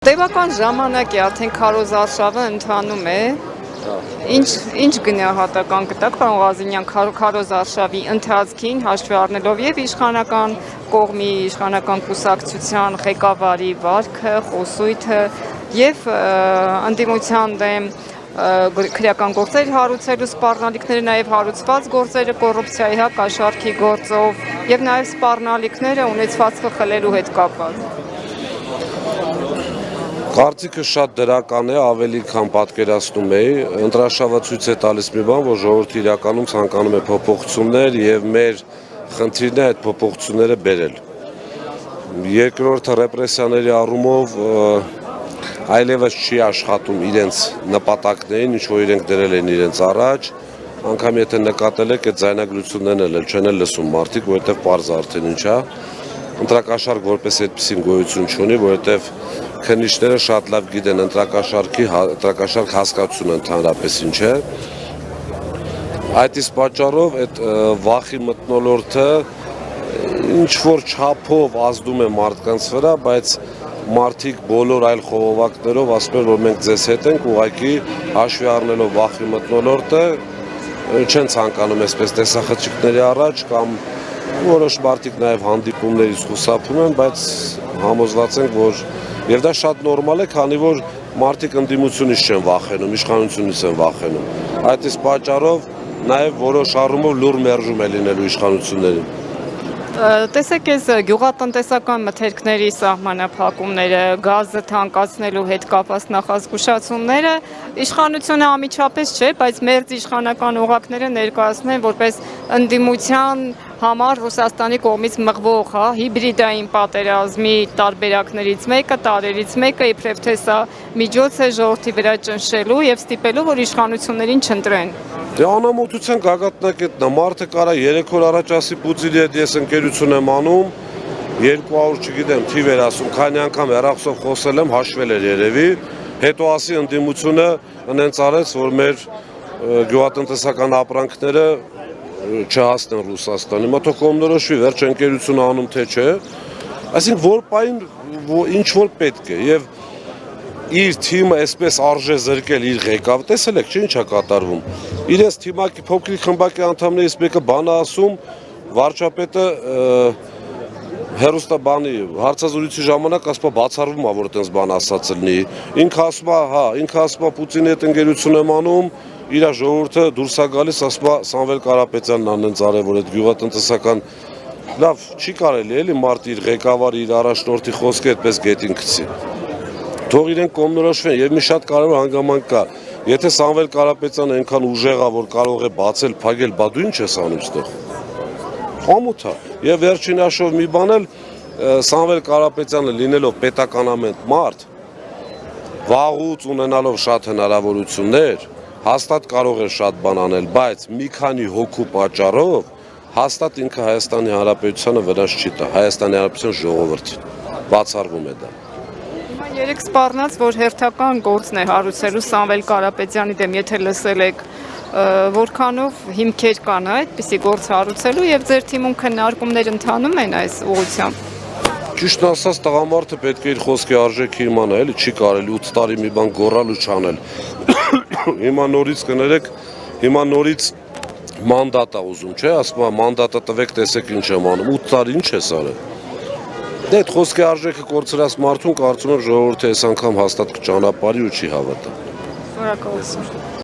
Տևական ժամանակ է արդեն քարոզարշավը ընթանում է։ Ինչ գնահատական կտաք, պարոն Ղազենյան, քարոզարշավի ընթացքին հաշվի առնելով եւ իշխանական կողմի իշխանական կուսակցության ղեկավարի վարքը, խոսույթը եւ ընդդիմության դեմ քրեական գործեր հարուցելու սպառնալիքները, նաեւ հարուցված գործերը կոռուպցիայի կաշառքի գործով եւ նաեւ սպառնալիքները ունեցվածքը խլելու հետ կապված։ Կարծիքը շատ դրական է, ավելի քան պատկերացնում էի, ընտրաշավը ցույց է տալիս մի բան, որ ժողովուրդը իրականում ցանկանում է փոփոխություններ եւ մեր խնդիրն է այդ փոփոխությունները բերել։ Երկրորդը ռեպրեսիաների առումով այլևս չի աշխատում իրենց նպատակներին, ինչ որ իրենք դրել են իրենց առաջ, անգամ եթե նկատել եք այդ ձայնագրություններն էլ չեն լսում մարդիկ, որովհետեւ պարզ արդեն ինչ է, ընտրակաշառք որպես այդպեսին գոյություն չունի, որովհետեւ քննիչները շատ լավ գիտեն ընտրակաշառք հասկացությունը ընդհանրապես ինչ է։ Այդ իսկ պատճառով այդ վախի մթնոլորտը ինչ որ չափով ազդում է մարդկանց վրա, բայց մարդիկ բոլոր այլ խողովակներով ասում են, որ մենք ձեզ հետ ենք, ուղղակի հաշվի առնելով վախի մթնոլորտը չեն ցանկանում այսպես տեսախցիկների առաջ կամ որոշ մարդիկ նաև հանդիպումներից խուսափում են, բայց համոզված ենք, որ եւ դա շատ նորմալ է, քանի որ մարդիկ ընդդիմությունից չեն վախենում, իշխանությունից են վախենում։ Այդ իսկ պատճառով նաև որոշ առումով լուր մերժում է լինելու իշխանություններին։ Տեսեք, այս գյուղատնտեսական մթերքների սահմանափակումները, գազը թանկացնելու հետ կապված նախազգուշացումները իշխանությունը անմիջապես չէ, բայց մերձ իշխանական օղակները ներկայացնում են որպես ընդդիմության համար Ռուսաստանի կողմից մղվող հիբրիդային պատերազմի տարբերակներից մեկը, տարրերից մեկը, իբրև թե սա միջոց է ժողովրդի վրա ճնշելու եւ ստիպելու, որ իշխանություններին չընտրեն։ Դե անամոթության գագաթնակետն է, մարդը կարա 3 օր առաջ ասի Պուտինի հետ ես ընկերություն եմ անում, 200 չգիտեմ թիվ էր ասում, քանի անգամ հեռախոսով խոսել եմ, հաշվել էր երևի, հետո ասի ընդդիմությունը հենց արեց, որ մեր գյուղատնտեսական ապրանքները չհասնեն Ռուսաստանի, հիմա թող կողմնորոշվի, վերջ ընկերությունը անում թե չէ, այսինքն որ պայն ինչ որ պետք է եւ իր թիմը այսպես արժե զրկել իր ղեկավարը, տեսել եք, չէ՞ ինչ է կատարվում։ Իրենց թիմակի փոքրիկ խմբակի անդամներից մեկը բան ասում, վարչապետը հերոստաբանի հարցազրույցի ժամանակ ասում բացառվում է, որ այդպես բան ասած լինի։ Ինքը ասում է Պուտինի հետ ընկերություն եմ անում, իր ժողովուրդը դուրս է գալիս, ասում է Սամվել Կարապետյանն անենց արել, որ այդ գյուղատնտեսական լավ չի կարելի էլի մարդ իր ղեկավարի, իր առաջնորդի խոսքը այդպես գետին գցի։ Թող իրենք կողմնորոշվեն եւ մի շատ կարևոր հանգամանք կա։ Եթե Սամվել Կարապետյանը այնքան ուժեղ է, որ կարող է բացել, փակել, բա դու ինչ ես անում ստեղ։ Ամոթ է։ Եվ վերջին հաշվով մի բան էլ Սամվել Կարապետյանը լինելով պետականամետ մարդ, վաղուց ունենալով շատ հնարավորություններ, հաստատ կարող է շատ բան անել, բայց մի քանի հոգու պատճառով հաստատ ինքը Հայաստանի Հանրապետությանը վրաց չի տա, Հայաստանի Հանրապետության ժողովրդին, բացառվում է դա։ Երեք սպառնաց, որ հերթական գործն է հարուցելու Սամվել Կարապետյանի դեմ, եթե լսել եք, որքանով հիմքեր կան այդպիսի գործ հարուցելու եւ ձեր թիմում քննարկումներ ընթանում են այս ուղղությամբ։ Ճիշտ ասած տղամարդը պետք է իր խոսքի արժեքը իմանա, էլի չի կարելի 8 տարի մի բան գոռալ ու չանել։ Հիմա նորից կներեք, հիմա նորից մանդատ է ուզում, չէ՞, ասում է մանդատը տվեք, տեսեք ինչ եմ անում, 8 տարի ինչ ես արել։ Դե այդ խոսքի արժեքը կորցրած մարդուն կարծում եմ ժողովուրդը այս անգամ հաստատ կճանապարհի ու չի հավատա։ Շնորհակալություն։